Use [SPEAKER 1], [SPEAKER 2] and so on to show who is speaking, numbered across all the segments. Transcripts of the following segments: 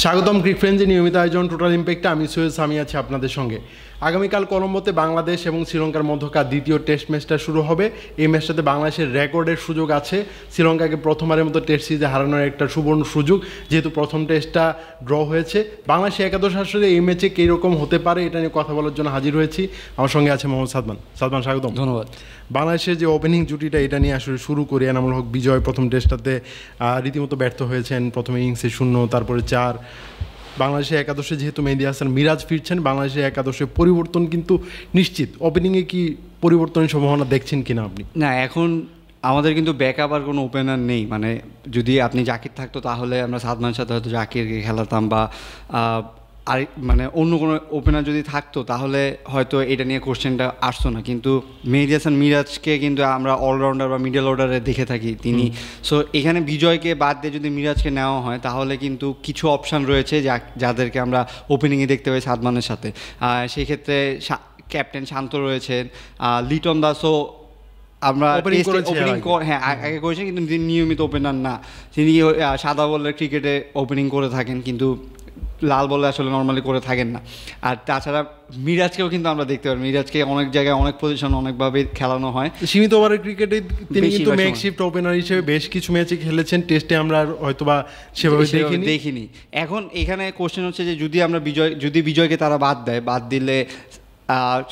[SPEAKER 1] স্বাগতম ক্রিক ফ্রেন্ডসের নিয়মিত আয়োজন টোটাল ইম্প্যাক্টে আমি সৈয়দ সামি আছি আপনাদের সঙ্গে। আগামীকাল কলম্বোতে বাংলাদেশ এবং শ্রীলঙ্কার মধ্যকার দ্বিতীয় টেস্ট ম্যাচটা শুরু হবে। এই ম্যাচটাতে বাংলাদেশের রেকর্ডের সুযোগ আছে, শ্রীলঙ্কাকে প্রথমবারের মতো টেস্ট সিরিজে হারানোর একটা সুবর্ণ সুযোগ, যেহেতু প্রথম টেস্টটা ড্র হয়েছে। বাংলাদেশের একাদশ আসলে এই ম্যাচে কীরকম হতে পারে এটা নিয়ে কথা বলার জন্য হাজির হয়েছি। আমার সঙ্গে আছে মোহাম্মদ সাদমান। সাদমান, স্বাগতম।
[SPEAKER 2] ধন্যবাদ।
[SPEAKER 1] বাংলাদেশের যে ওপেনিং জুটিটা এটা নিয়ে আসলে শুরু করি। এনামুল হক বিজয় প্রথম টেস্টটাতে রীতিমতো ব্যর্থ হয়েছেন, প্রথমে ইনিংসে 0, তারপরে 4। বাংলাদেশের একাদশে যেহেতু মেহেদী হাসান মিরাজ ফিরছেন, বাংলাদেশের একাদশে পরিবর্তন কিন্তু নিশ্চিত। ওপেনিংয়ে কি পরিবর্তনের সম্ভাবনা দেখছেন কিনা আপনি?
[SPEAKER 2] না, এখন আমাদের কিন্তু ব্যাকআপ আর কোনো ওপেনার নেই। মানে যদি আপনি জাকির থাকতো তাহলে আমরা সাদমানের সাথে হয়তো জাকিরকে খেলাতাম, বা আর মানে অন্য কোনো ওপেনার যদি থাকতো তাহলে হয়তো এটা নিয়ে কোশ্চেনটা আসতো না। কিন্তু মেহেদী হাসান মিরাজকে কিন্তু আমরা অলরাউন্ডার বা মিডল অর্ডারে দেখে থাকি তিনি। সো এখানে বিজয়কে বাদ দিয়ে যদি মিরাজকে নেওয়া হয় তাহলে কিন্তু কিছু অপশান রয়েছে যাদেরকে আমরা ওপেনিংয়ে দেখতে পাই সাদমানের সাথে। সেই ক্ষেত্রে ক্যাপ্টেন শান্ত রয়েছেন, লিটন দাসও আমরা আগে করেছি, কিন্তু তিনি নিয়মিত ওপেনার না। তিনি সাদা বলের ক্রিকেটে ওপেনিং করে থাকেন, কিন্তু লাল বলে আসলে নর্মালি করে থাকেন না। আর তাছাড়া মিরাজকেও কিন্তু আমরা দেখতে পারি, মিরাজকে অনেক জায়গায় অনেক পজিশন অনেকভাবে খেলানো হয়।
[SPEAKER 1] সীমিত ওভারের ক্রিকেটে তিনি কিন্তু মেকশিফট ওপেনার হিসেবে বেশ কিছু ম্যাচে খেলেছেন, টেস্টে আমরা হয়তোবা সেভাবে
[SPEAKER 2] দেখিনি। এখন এখানে কোশ্চেন হচ্ছে যে যদি বিজয়কে তারা বাদ দিলে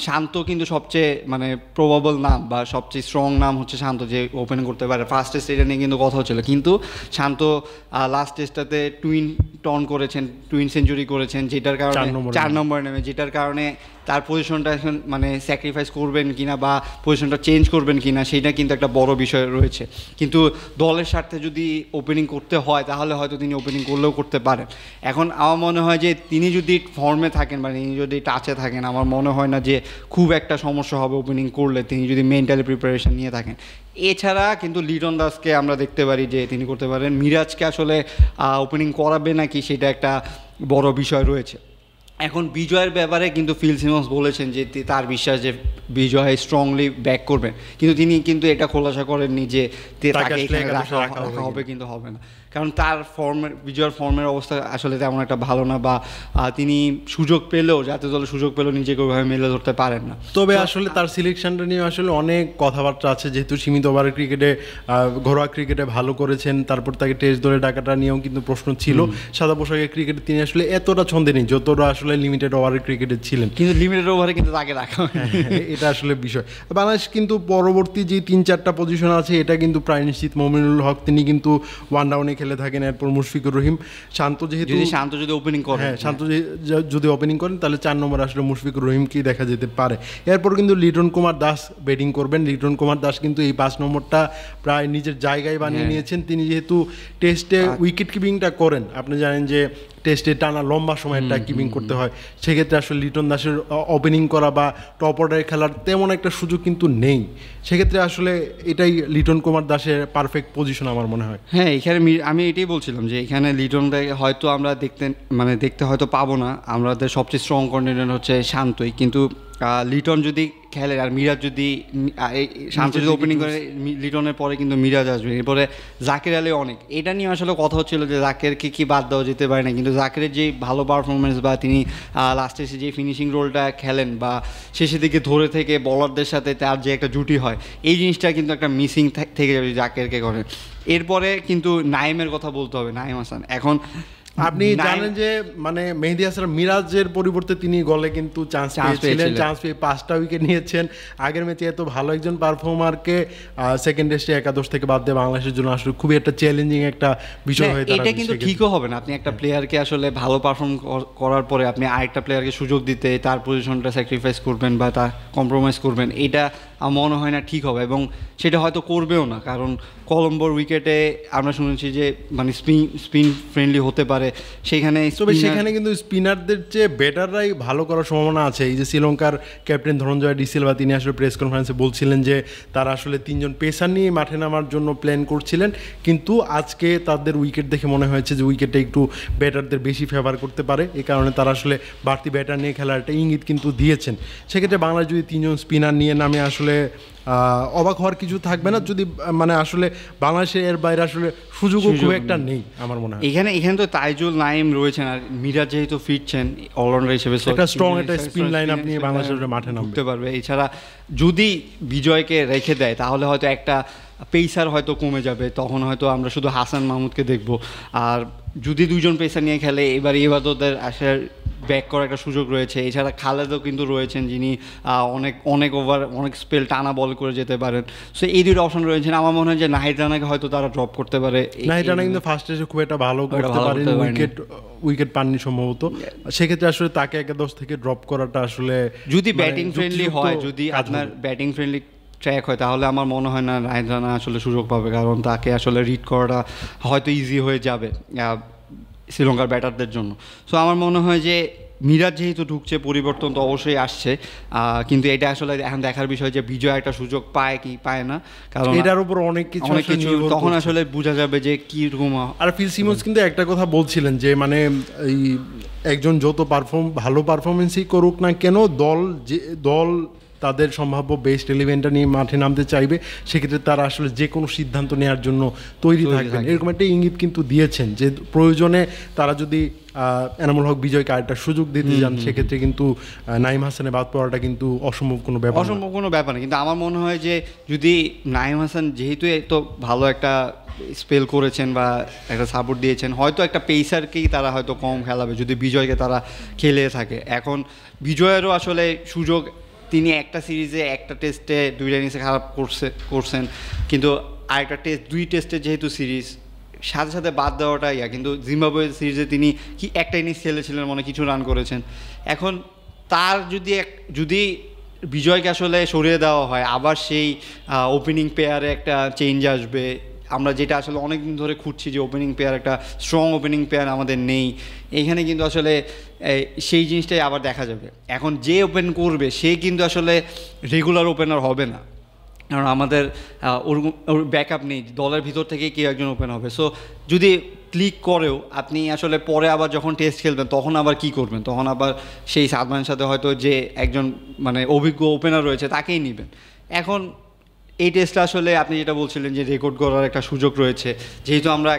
[SPEAKER 2] শান্ত কিন্তু সবচেয়ে মানে প্রবাবল নাম বা সবচেয়ে স্ট্রং নাম হচ্ছে শান্ত, যে ওপেন করতে পারে। ফার্স্ট টেস্ট এটা নিয়ে কিন্তু কথা হচ্ছিল, কিন্তু শান্ত লাস্ট টেস্টটাতে টুইন সেঞ্চুরি করেছেন, যেটার কারণে 4 নম্বরে নেমে, যেটার কারণে তার পজিশনটা এখন মানে স্যাক্রিফাইস করবেন কিনা বা পজিশনটা চেঞ্জ করবেন কিনা সেইটা কিন্তু একটা বড় বিষয় রয়েছে। কিন্তু দলের স্বার্থে যদি ওপেনিং করতে হয় তাহলে হয়তো তিনি ওপেনিং করলেও করতে পারেন। এখন আমার মনে হয় যে তিনি যদি ফর্মে থাকেন বা তিনি যদি টাচে থাকেন, আমার মনে হয় না যে খুব একটা সমস্যা হবে ওপেনিং করলে, তিনি যদি মেন্টালি প্রিপারেশন নিয়ে থাকেন। এছাড়া কিন্তু লিটন দাসকে আমরা দেখতে পারি যে তিনি করতে পারেন। মিরাজকে আসলে ওপেনিং করাবে নাকি সেটা একটা বড় বিষয় রয়েছে। এখন বিজয়ের ব্যাপারে কিন্তু ফিল সিমন্স বলেছেন যে তার বিশ্বাস যে বিজয় স্ট্রংলি ব্যাক করবেন, কিন্তু তিনি কিন্তু এটা খোলাসা করেননি যে তাকে এখানে রাখা হবে, কিন্তু হবে না। কারণ তার বিজয়ের ফর্মের অবস্থা আসলে তেমন একটা ভালো না, বা তিনি সুযোগ পেলেও, জাতীয় দলে সুযোগ পেলেও নিজেকে ওইভাবে মেলে ধরতে পারেন না।
[SPEAKER 1] তবে আসলে তার সিলেকশনটা নিয়ে আসলে অনেক কথাবার্তা আছে, যেহেতু সীমিত ওভারের ক্রিকেটে ঘরোয়া ক্রিকেটে ভালো করেছেন, তারপর তাকে টেস্ট দলে ডাকাটা নিয়েও কিন্তু প্রশ্ন ছিল। সাদা পোশাকের ক্রিকেটে তিনি আসলে এতটা ছন্দে নেই যতটা আসলে লিমিটেড ওভারের ক্রিকেটে ছিলেন,
[SPEAKER 2] কিন্তু লিমিটেড ওভারে কিন্তু তাকে রাখা
[SPEAKER 1] এটা আসলে বিষয়। বাংলাদেশ কিন্তু পরবর্তী যে 3-4টা পজিশন আছে এটা কিন্তু প্রায় নিশ্চিত। মমিনুল হক তিনি কিন্তু ওয়ান ডাউনে খেলে থাকেন, এরপর মুশফিকুর রহিম। শান্ত
[SPEAKER 2] যদি ওপেনিং করেন,
[SPEAKER 1] শান্ত যদি ওপেনিং করেন তাহলে 4 নম্বর আসলে মুশফিকুর রহিমকেই দেখা যেতে পারে। এরপর কিন্তু লিটন কুমার দাস ব্যাটিং করবেন। লিটন কুমার দাস কিন্তু এই 5 নম্বরটা প্রায় নিজের জায়গায় বানিয়ে নিয়েছেন। তিনি যেহেতু টেস্টে উইকেট কিপিংটা করেন, আপনি জানেন যে টেস্টে টানা লম্বা সময় একটা কিপিং করতে হয়, সেক্ষেত্রে আসলে লিটন দাসের ওপেনিং করা বা টপ অর্ডারে খেলার তেমন একটা সুযোগ কিন্তু নেই। সেক্ষেত্রে আসলে এটাই লিটন কুমার দাসের পারফেক্ট পজিশন আমার মনে হয়।
[SPEAKER 2] হ্যাঁ, এখানে আমি এটাই বলছিলাম যে এখানে লিটনটাকে হয়তো আমরা দেখতে হয়তো পাবো না। আমাদের সবচেয়ে স্ট্রং কন্টেন্ট হচ্ছে শান্তই, কিন্তু লিটন যদি খেলে আর মিরাজ যদি শান্ত যদি ওপেনিং করে, লিটনের পরে কিন্তু মিরাজ আসবে, এরপরে জাকির আলী অনেক। এটা নিয়ে আসলে কথা হচ্ছিল যে জাকিরকে কি বাদ দেওয়া যেতে পারে না, কিন্তু জাকিরের যে ভালো পারফরমেন্স বা তিনি লাস্টে এসে যে ফিনিশিং রোলটা খেলেন বা শেষের দিকে ধরে থেকে বলারদের সাথে তার যে একটা জুটি হয়, এই জিনিসটা কিন্তু একটা মিসিং থেকে যাবে জাকিরকে করেন। এরপরে কিন্তু নাইমের কথা বলতে হবে, নাইম হাসান। এখন
[SPEAKER 1] আপনি জানেন যে মানে মেহেদী হাসান মিরাজের পরিবর্তে তিনি গলে কিন্তু চান্স পেয়ে 5টা উইকেট নিয়েছেন। আগের ম্যাচে এত ভালো একজন পারফর্মারকে সেকেন্ড টেস্টে একাদশ থেকে বাদ দিয়ে বাংলাদেশের জন্য আসলে খুবই একটা চ্যালেঞ্জিং একটা বিষয় হয়ে দাঁড়াবে।
[SPEAKER 2] এটা কিন্তু ঠিকও হবে না। আপনি একটা প্লেয়ারকে আসলে ভালো পারফর্ম করার পরে আপনি আরেকটা প্লেয়ারকে সুযোগ দিতে তার পজিশনটা স্যাক্রিফাইস করবেন বা তা কম্প্রোমাইজ করবেন, এটা মনে হয় না ঠিক হবে, এবং সেটা হয়তো করবেও না। কারণ কলম্বোর উইকেটে আমরা শুনেছি যে মানে স্পিন ফ্রেন্ডলি হতে পারে, সেখানে
[SPEAKER 1] কিন্তু স্পিনারদের চেয়ে ব্যাটাররাই ভালো করার সম্ভাবনা আছে। এই যে শ্রীলঙ্কার ক্যাপ্টেন ধনঞ্জয় ডি সিলভা তিনি আসলে প্রেস কনফারেন্সে বলছিলেন যে তারা আসলে 3জন পেসার নিয়ে মাঠে নামার জন্য প্ল্যান করছিলেন, কিন্তু আজকে তাদের উইকেট দেখে মনে হয়েছে যে উইকেটটা একটু ব্যাটারদের বেশি ফেভার করতে পারে, এই কারণে তারা আসলে বাড়তি ব্যাটার নিয়ে খেলার একটা ইঙ্গিত কিন্তু দিয়েছেন। সেক্ষেত্রে বাংলাদেশ যদি 3জন স্পিনার নিয়ে নামে আসলে আসলে অবাক হওয়ার কিছু থাকবে না যদি মানে আসলে বাংলাদেশে এর বাইরে আসলে সুযোগও খুব একটা নেই আমার মনে হয়।
[SPEAKER 2] এখানে তো তাইজুল নাইম রয়েছেন আর মিরাজ যেহেতু ফিরছেন অলরাউন্ডার হিসেবে,
[SPEAKER 1] একটা স্ট্রং একটা স্পিন লাইন আপনি বাংলাদেশের মাঠে নামতে
[SPEAKER 2] পারবে। এছাড়া যদি বিজয়কে রেখে দেয় তাহলে হয়তো একটা পেসার হয়তো কমে যাবে, তখন হয়তো আমরা শুধু হাসান মাহমুদকে দেখব। আর যদি দুইজন পেসার নিয়ে খেলে এবার ওদের আসার ব্যাক করার একটা সুযোগ রয়েছে। এছাড়া খালেদও কিন্তু রয়েছেন যিনি অনেক ওভার অনেক স্পেল টানা বল করে যেতে পারেন। সো এই দুটো অপশন রয়েছেন। আমার মনে হয় যে নাহিদ রানাকে হয়তো তারা ড্রপ করতে পারে।
[SPEAKER 1] নাহিদ রানা কিন্তু ফার্স্ট টেস্টে খুব একটা ভালো করতে পারেন, উইকেট পাননি সম্ভবত। সেক্ষেত্রে আসলে তাকে একাদশ থেকে ড্রপ করাটা আসলে
[SPEAKER 2] যদি ব্যাটিং ফ্রেন্ডলি হয়, যদি আপনার ব্যাটিং ফ্রেন্ডলি ট্র্যাক হয় তাহলে আমার মনে হয় না নাহিদ রানা আসলে সুযোগ পাবে, কারণ তাকে আসলে রিড করাটা হয়তো ইজি হয়ে যাবে শ্রীলঙ্কার ব্যাটারদের জন্য। সো আমার মনে হয় যে মিরাজ যেহেতু ঢুকছে পরিবর্তন তো অবশ্যই আসছে, কিন্তু এটা আসলে এখন দেখার বিষয় যে বিজয় একটা সুযোগ পায় কি পায় না, কারণ
[SPEAKER 1] এটার উপর অনেক কিছু
[SPEAKER 2] তখন আসলে বোঝা যাবে যে কি রকম।
[SPEAKER 1] আর ফিল সিমন্স কিন্তু একটা কথা বলছিলেন যে মানে এই একজন যত ভালো পারফরমেন্সই করুক না কেন দল তাদের সম্ভাব্য বেস্ট ইলেভেনটা নিয়ে মাঠে নামতে চাইবে, সেক্ষেত্রে তারা আসলে যে কোনো সিদ্ধান্ত নেওয়ার জন্য তৈরি থাকবেন, এরকম একটা ইঙ্গিত কিন্তু দিয়েছেন যে প্রয়োজনে তারা যদি এনামুল হক বিজয়কে আরেকটা সুযোগ দিতে যান সেক্ষেত্রে কিন্তু নাইম হাসানের বাদ পড়াটা কিন্তু অসম্ভব কোনো
[SPEAKER 2] ব্যাপার না। কিন্তু আমার মনে হয় যে যদি নাইম হাসান যেহেতু তো ভালো একটা স্পেল করেছেন বা একটা সাপোর্ট দিয়েছেন, হয়তো একটা পেসারকেই তারা হয়তো কম খেলাবে যদি বিজয়কে তারা খেলে থাকে। এখন বিজয়েরও আসলে সুযোগ, তিনি একটা সিরিজে একটা টেস্টে 2টা ইনিংসে খারাপ করছেন, কিন্তু আরেকটা দুই টেস্টে যেহেতু সিরিজ সাথে সাথে বাদ দেওয়াটা কিন্তু জিম্বাবুয়ে সিরিজে তিনি কি একটা ইনিংস খেলেছিলেন, মনে কিছু রান করেছেন। এখন তার যদি বিজয়কে আসলে সরিয়ে দেওয়া হয়, আবার সেই ওপেনিং পেয়ারে একটা চেঞ্জ আসবে। আমরা যেটা আসলে অনেক দিন ধরে খুঁজছি যে ওপেনিং পেয়ার, একটা স্ট্রং ওপেনিং পেয়ার আমাদের নেই। এইখানে কিন্তু আসলে সেই জিনিসটাই আবার দেখা যাবে। এখন যে ওপেন করবে সে কিন্তু আসলে রেগুলার ওপেনার হবে না, কারণ আমাদের ওর ব্যাকআপ নেই, দলের ভিতর থেকে কেউ একজন ওপেন হবে। সো যদি ক্লিক করেও আপনি আসলে পরে আবার যখন টেস্ট খেলবেন তখন আবার কি করবেন, তখন আবার সেই সাদমানের সাথে হয়তো যে একজন মানে অভিজ্ঞ ওপেনার রয়েছে তাকেই নেবেন। এখন এই টেস্টটা আসলে আপনি যেটা বলছিলেন যে রেকর্ড করার একটা সুযোগ রয়েছে, যেহেতু আমরা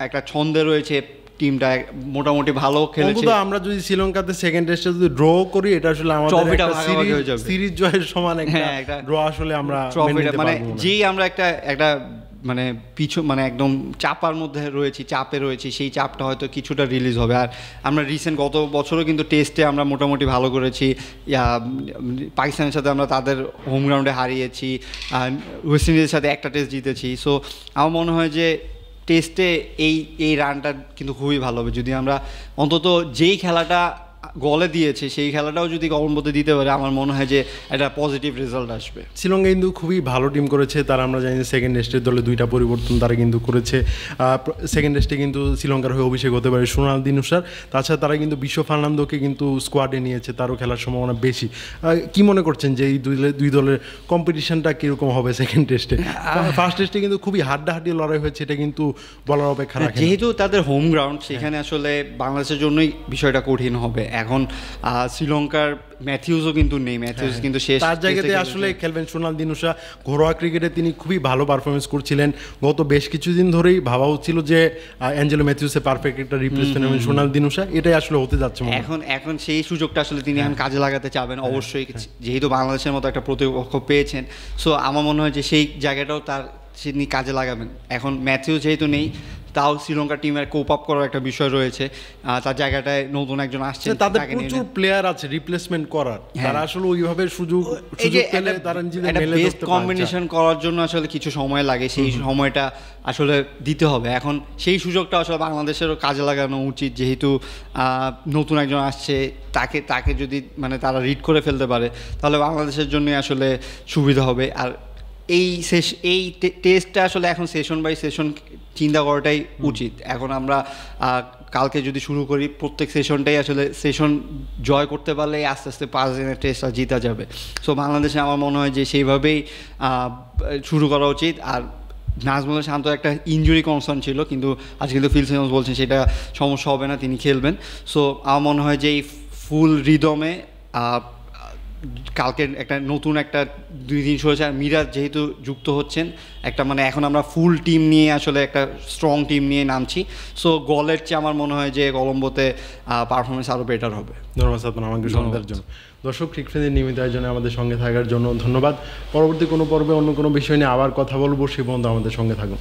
[SPEAKER 2] একটা ছন্দে রয়েছে, টিমটা মোটামুটি ভালো খেলেছে।
[SPEAKER 1] আমরা যদি শ্রীলঙ্কাতে সেকেন্ড টেস্টে যদি ড্র করি এটা আসলে আমাদের একটা সিরিজ জয়ের সমান একটা ড্র আসলে আমরা
[SPEAKER 2] মানে যেই আমরা একটা মানে মানে একদম চাপে রয়েছি সেই চাপটা হয়তো কিছুটা রিলিজ হবে। আর আমরা রিসেন্ট গত বছরও কিন্তু টেস্টে আমরা মোটামুটি ভালো করেছি, পাকিস্তানের সাথে আমরা তাদের হোম গ্রাউন্ডে হারিয়েছি, ওয়েস্ট ইন্ডিজের সাথে একটা টেস্ট জিতেছি। সো আমার মনে হয় যে টেস্টে এই রানটা কিন্তু খুবই ভালো হবে যদি আমরা অন্তত যেই খেলাটা গলে দিয়েছে সেই খেলাটাও যদি কলম্বোতে দিতে পারে, আমার মনে হয় যে একটা পজিটিভ রেজাল্ট আসবে।
[SPEAKER 1] শ্রীলঙ্কা কিন্তু খুবই ভালো টিম করেছে তারা, আমরা জানি যে সেকেন্ড টেস্টের দলে 2টা পরিবর্তন তারা কিন্তু করেছে। সেকেন্ড টেস্টে কিন্তু শ্রীলঙ্কার হয়ে অভিষেক হতে পারে সোনাল দিনুসার, তাছাড়া তারা কিন্তু বিশ্ব ফার্নান্দোকে কিন্তু স্কোয়াডে নিয়েছে, তারও খেলার সম্ভাবনা বেশি। কি মনে করছেন যে এই দুই দলের কম্পিটিশনটা কীরকম হবে সেকেন্ড টেস্টে? ফার্স্ট টেস্টে কিন্তু খুবই হাড্ডাহাড্ডি লড়াই হয়েছে, এটা কিন্তু বলার অপেক্ষা রাখে।
[SPEAKER 2] যেহেতু তাদের হোম গ্রাউন্ড সেখানে আসলে বাংলাদেশের জন্যই বিষয়টা কঠিন হবে। এখন শ্রীলঙ্কার ম্যাথিউসও কিন্তু নেই, ম্যাথিউস কিন্তু শেষ,
[SPEAKER 1] তার জায়গাতে আসলে খেলবেন সোনাল দিনুসা। ঘরোয়া ক্রিকেটে তিনি খুবই ভালো পারফরমেন্স করছিলেন, গত বেশ কিছুদিন ধরেই ভাবা হচ্ছিল যে অ্যাঞ্জেলো ম্যাথিউসের পারফেক্ট একটা রিপ্লেসমেন্ট হবে সোনাল দিনুসা, এটাই আসলে হতে যাচ্ছে।
[SPEAKER 2] এখন সেই সুযোগটা আসলে তিনি এখন কাজে লাগাতে চাবেন অবশ্যই, যেহেতু বাংলাদেশের মতো একটা প্রতিপক্ষ পেয়েছেন। সো আমার মনে হয় যে সেই জায়গাটাও তিনি কাজে লাগাবেন। এখন ম্যাথিউস যেহেতু নেই, তাও শ্রীলঙ্কা টিমের কোপ আপ করার একটা বিষয় রয়েছে, তার জায়গাটায় নতুন একজন আসছে,
[SPEAKER 1] তাদের প্রচুর প্লেয়ার আছে রিপ্লেসমেন্ট করার, তারা আসলে ওইভাবে সুযোগ পেলে তারা নিজেদের মেলে
[SPEAKER 2] বেস্ট কম্বিনেশন করার জন্য আসলে কিছু সময় লাগে, সেই সময়টা আসলে দিতে হবে। এখন সেই সুযোগটা আসলে বাংলাদেশেরও কাজে লাগানো উচিত, যেহেতু নতুন একজন আসছে, তাকে যদি মানে তারা রিড করে ফেলতে পারে তাহলে বাংলাদেশের জন্য আসলে সুবিধা হবে। আর এই টেস্টটা আসলে এখন সেশন বাই সেশন চিন্তা করাটাই উচিত। এখন আমরা কালকে যদি শুরু করি, প্রত্যেক সেশনটাই আসলে সেশন জয় করতে পারলে আস্তে আস্তে 5 দিনের টেস্টটা জিতা যাবে। সো বাংলাদেশে আমার মনে হয় যে সেইভাবেই শুরু করা উচিত। আর নাজমুল শান্ত একটা ইনজুরি কনসার্ন ছিল, কিন্তু আজকে কিন্তু ফিল সিমন্স বলছেন সেটা সমস্যা হবে না, তিনি খেলবেন। সো আমার মনে হয় যে এই ফুল রিদমে কালকে একটা নতুন একটা 2 দিন চলেছে, আর মিরাজ যেহেতু যুক্ত হচ্ছেন, একটা মানে এখন আমরা ফুল টিম নিয়ে আসলে একটা স্ট্রং টিম নিয়ে নামছি। সো গলের চেয়ে আমার মনে হয় যে কলম্বোতে পারফরমেন্স আরও বেটার হবে।
[SPEAKER 1] ধন্যবাদ সাদমান আমাকে সন্ধ্যার জন্য। দর্শক, ক্রিকফ্রেন্ডের নিয়মিত আয়োজনে আমাদের সঙ্গে থাকার জন্য ধন্যবাদ। পরবর্তী কোনো পর্বে অন্য কোনো বিষয় নিয়ে আবার কথা বলবো, সে পর্যন্ত আমাদের সঙ্গে থাকুন।